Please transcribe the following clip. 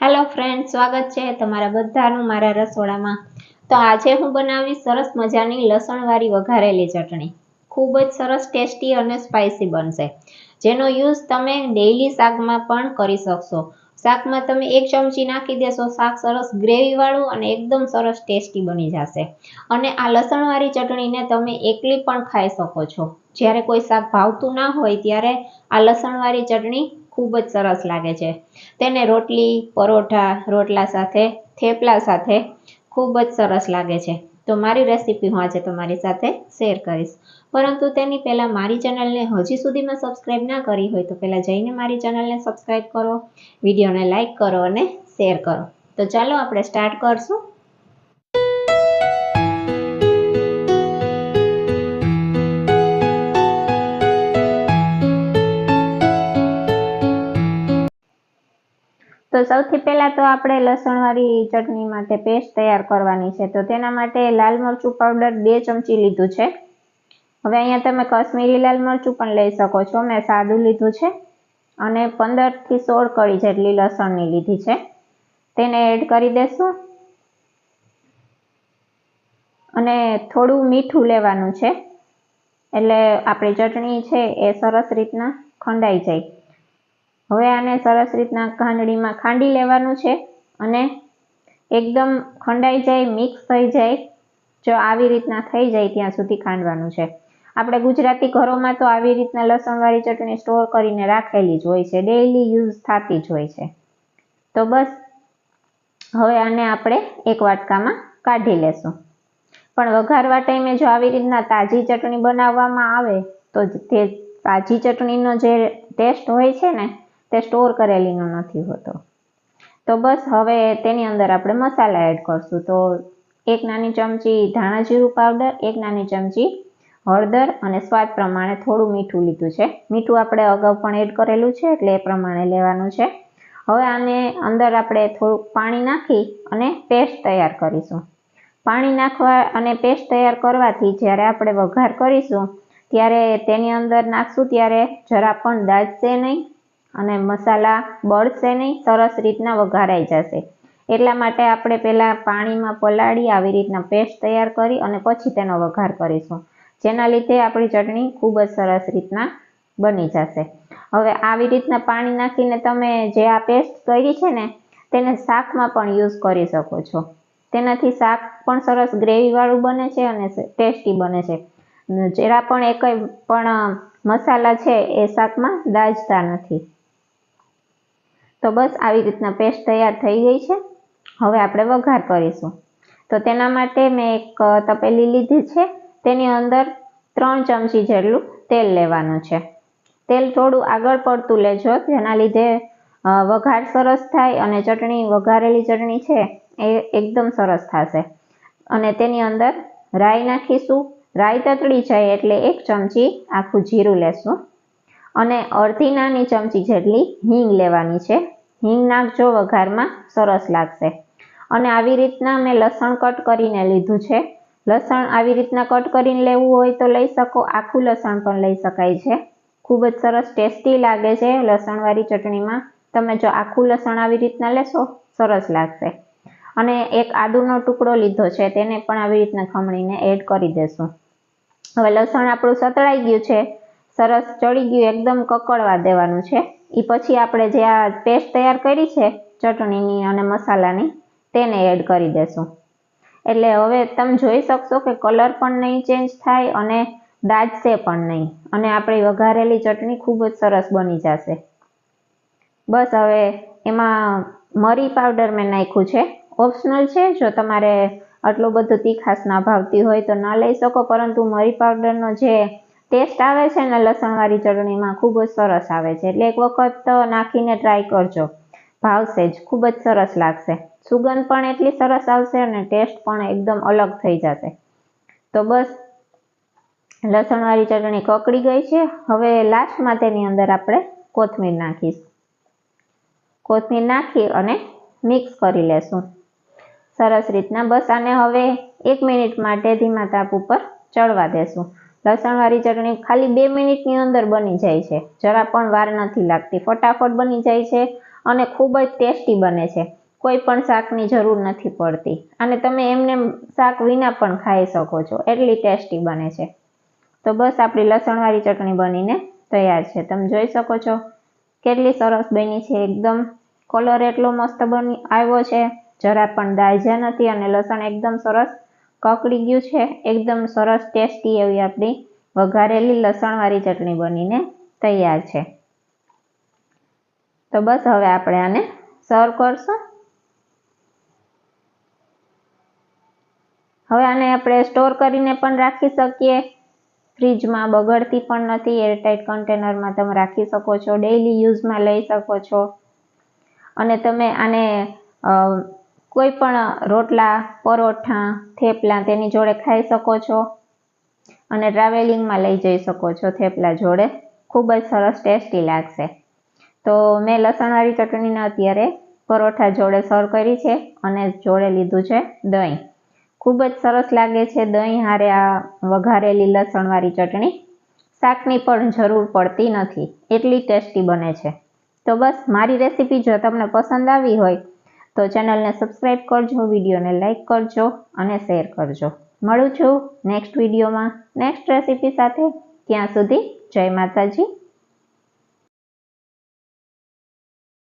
Hello friend, સ્વાગત છે તમારા બધાનું મારા રસોડામાં। તો આજે હું બનાવીશ સરસ મજાની લસણવાળી વઘારેલી ચટણી। ખૂબ જ સરસ ટેસ્ટી અને સ્પાઇસી બનશે, જેનો યુઝ તમે ડેઈલી શાકમાં પણ કરી શકશો। શાકમાં તમે 1 ચમચી નાખી દેશો, શાક સરસ ગ્રેવીવાળું અને એકદમ સરસ ટેસ્ટી બની જશે। અને આ લસણવાળી ચટણીને તમે એકલી પણ ખાઈ શકો છો। જ્યારે કોઈ શાક ભાવતું ના હોય ત્યારે આ લસણવાળી ચટણી ખૂબ જ સરસ લાગે છે। તેને રોટલી, પરોઠા, રોટલા સાથે, થેપલા સાથે ખૂબ જ સરસ લાગે છે। તો મારી રેસીપી હું આજે તમારી સાથે શેર કરીશ, પરંતુ તેની પહેલાં મારી ચેનલને હજી સુધીમાં સબસ્ક્રાઈબ ના કરી હોય તો પહેલાં જઈને મારી ચેનલને સબસ્ક્રાઈબ કરો, વિડીયોને લાઇક કરો અને શેર કરો। તો ચાલો આપણે સ્ટાર્ટ કરશું। તો સૌથી પહેલાં તો આપણે લસણવાળી ચટણી માટે પેસ્ટ તૈયાર કરવાની છે। તો તેના માટે લાલ મરચું પાવડર 2 ચમચી લીધું છે। હવે અહીંયા તમે કાશ્મીરી લાલ મરચું પણ લઈ શકો છો, મેં સાદું લીધું છે। અને 15 થી 16 કળી જેટલી લસણની લીધી છે, તેને એડ કરી દેશું। અને થોડું મીઠું લેવાનું છે, એટલે આપણી ચટણી છે એ સરસ રીતના ખંડાઈ જાય। હવે આને સરસ રીતના ખાંડણીમાં ખાંડી લેવાનું છે અને એકદમ ખંડાઈ જાય, મિક્સ થઈ જાય, જો આવી રીતના થઈ જાય ત્યાં સુધી ખાંડવાનું છે। આપણે ગુજરાતી ઘરોમાં તો આવી રીતના લસણવાળી ચટણી સ્ટોર કરીને રાખેલી જ હોય છે, ડેઈલી યુઝ થતી જ હોય છે। તો બસ હવે આને આપણે એક વાટકામાં કાઢી લેશું। પણ વઘારવા ટાઈમે જો આવી રીતના તાજી ચટણી બનાવવામાં આવે તો તે તાજી ચટણીનો જે ટેસ્ટ હોય છે ને તે સ્ટોર કરેલીનો નથી હોતો। તો બસ હવે તેની અંદર આપણે મસાલા એડ કરશું। તો 1 નાની ચમચી ધાણા જીરું પાવડર, 1 નાની ચમચી હળદર અને સ્વાદ પ્રમાણે થોડું મીઠું લીધું છે। મીઠું આપણે અગાઉ પણ એડ કરેલું છે એટલે એ પ્રમાણે લેવાનું છે। હવે આને અંદર આપણે થોડુંક પાણી નાખી અને પેસ્ટ તૈયાર કરીશું। પાણી નાખવા અને પેસ્ટ તૈયાર કરવાથી જ્યારે આપણે વઘાર કરીશું ત્યારે તેની અંદર નાખશું ત્યારે જરા પણ દાઝશે નહીં અને મસાલા બળશે નહીં, સરસ રીતના વઘારાઈ જશે। એટલા માટે આપણે પહેલાં પાણીમાં પલાળી આવી રીતના પેસ્ટ તૈયાર કરી અને પછી તેનો વઘાર કરીશું, જેના લીધે આપણી ચટણી ખૂબ જ સરસ રીતના બની જશે। હવે આવી રીતના પાણી નાખીને તમે જે આ પેસ્ટ કરી છે ને તેને શાકમાં પણ યુઝ કરી શકો છો। તેનાથી શાક પણ સરસ ગ્રેવીવાળું બને છે અને ટેસ્ટી બને છે। જરા પણ એક પણ મસાલા છે એ શાકમાં દાઝતા નથી। તો બસ આવી રીતના પેસ્ટ તૈયાર થઈ ગઈ છે। હવે આપણે વઘાર કરીશું। તો તેના માટે મેં એક તપેલી લીધી છે, તેની અંદર 3 ચમચી જેટલું તેલ લેવાનું છે। તેલ થોડું આગળ પડતું લેજો, જેના લીધે વઘાર સરસ થાય અને ચટણી, વઘારેલી ચટણી છે એ એકદમ સરસ થશે। અને તેની અંદર રાઈ નાખીશું। રાઈ તતડી જાય એટલે 1 ચમચી આખું જીરું લેશું અને અડધી નાની ચમચી જેટલી હિંગ લેવાની છે। હિંગ નાખજો, વઘારમાં સરસ લાગશે। અને આવી રીતના મેં લસણ કટ કરીને લીધું છે। લસણ આવી રીતના કટ કરીને લેવું હોય તો લઈ શકો, આખું લસણ પણ લઈ શકાય છે। ખૂબ જ સરસ ટેસ્ટી લાગે છે લસણવાળી ચટણીમાં। તમે જો આખું લસણ આવી રીતના લેશો સરસ લાગશે। અને એક આદુનો ટુકડો લીધો છે, તેને પણ આવી રીતના ખમણીને એડ કરી દેશું। હવે લસણ આપણું સતળાઈ ગયું છે, સરસ ચડી ગયું, એકદમ કકળવા દેવાનું છે। એ પછી આપણે જે આ પેસ્ટ તૈયાર કરી છે ચટણીની અને મસાલાની તેને એડ કરી દેશું। એટલે હવે તમે જોઈ શકશો કે કલર પણ નહીં ચેન્જ થાય અને દાઝશે પણ નહીં અને આપણી વઘારેલી ચટણી ખૂબ જ સરસ બની જશે। બસ હવે એમાં મરી પાવડર મેં નાખ્યું છે, ઓપ્શનલ છે। જો તમારે આટલું બધું તીખાશ ના ભાવતી હોય તો ના લઈ શકો, પરંતુ મરી પાવડરનો જે ટેસ્ટ આવે છે ને લસણવાળી ચટણીમાં ખૂબ જ સરસ આવે છે। એટલે એક વખત નાખીને ટ્રાય કરજો, ભાવશે જ, ખૂબ જ સરસ લાગશે। સુગંધ પણ એટલી સરસ આવશે અને ટેસ્ટ પણ એકદમ અલગ થઈ જશે। તો બસ લસણવાળી ચટણી કકડી ગઈ છે। હવે લાસ્ટમાં તેની અંદર આપણે કોથમીર નાખીશું। કોથમીર નાખી અને મિક્સ કરી લેશું સરસ રીતના। બસ આને હવે 1 મિનિટ માટે ધીમા તાપ ઉપર ચડવા દેશું। લસણવાળી ચટણી ખાલી 2 મિનિટની અંદર બની જાય છે, જરા પણ વાર નથી લાગતી, ફટાફટ બની જાય છે અને ખૂબ જ ટેસ્ટી બને છે. કોઈ પણ શાકની જરૂર નથી પડતી અને તમે એમને શાક વિના પણ ખાઈ શકો છો, એટલી ટેસ્ટી બને છે. તો બસ આપણી લસણવાળી ચટણી બનીને તૈયાર છે. તમે જોઈ શકો છો કેટલી સરસ બની છે. એકદમ કલર એટલો મસ્ત આવ્યો છે, જરા પણ દાળજા નથી અને લસણ એકદમ સરસ કકડી ગયું છે. એકદમ સરસ ટેસ્ટી એવી આપણી વઘારેલી લસણવાળી ચટણી બનીને તૈયાર છે. તો બસ હવે આપણે આને સર્વ કરશું. હવે આને આપણે સ્ટોર કરીને પણ રાખી શકીએ, ફ્રીજમાં બગડતી પણ નથી. એરટાઇટ કન્ટેનરમાં તમે રાખી શકો છો, ડેઇલી યુઝમાં લઈ શકો છો અને તમે આને કોઈ પણ રોટલા, પરોઠા, થેપલા તેની જોડે ખાઈ શકો છો અને ટ્રાવેલિંગમાં લઈ જઈ શકો છો થેપલા જોડે. ખૂબ જ સરસ ટેસ્ટી લાગશે. તો મેં લસણવાળી ચટણીને અત્યારે પરોઠા જોડે સર્વ કરી છે અને જોડે લીધું છે દહીં. ખૂબ જ સરસ લાગે છે દહીં હારે આ વઘારેલી લસણવાળી ચટણી. શાકની પણ જરૂર પડતી નથી, એટલી ટેસ્ટી બને છે. તો બસ મારી રેસીપી જો તમને પસંદ આવી હોય તો ચેનલને સબસ્ક્રાઈબ કરજો, વિડીયોને લાઈક કરજો અને શેર કરજો. મળું છું નેક્સ્ટ વિડીયોમાં નેક્સ્ટ રેસીપી સાથે. ત્યાં સુધી જય માતાજી.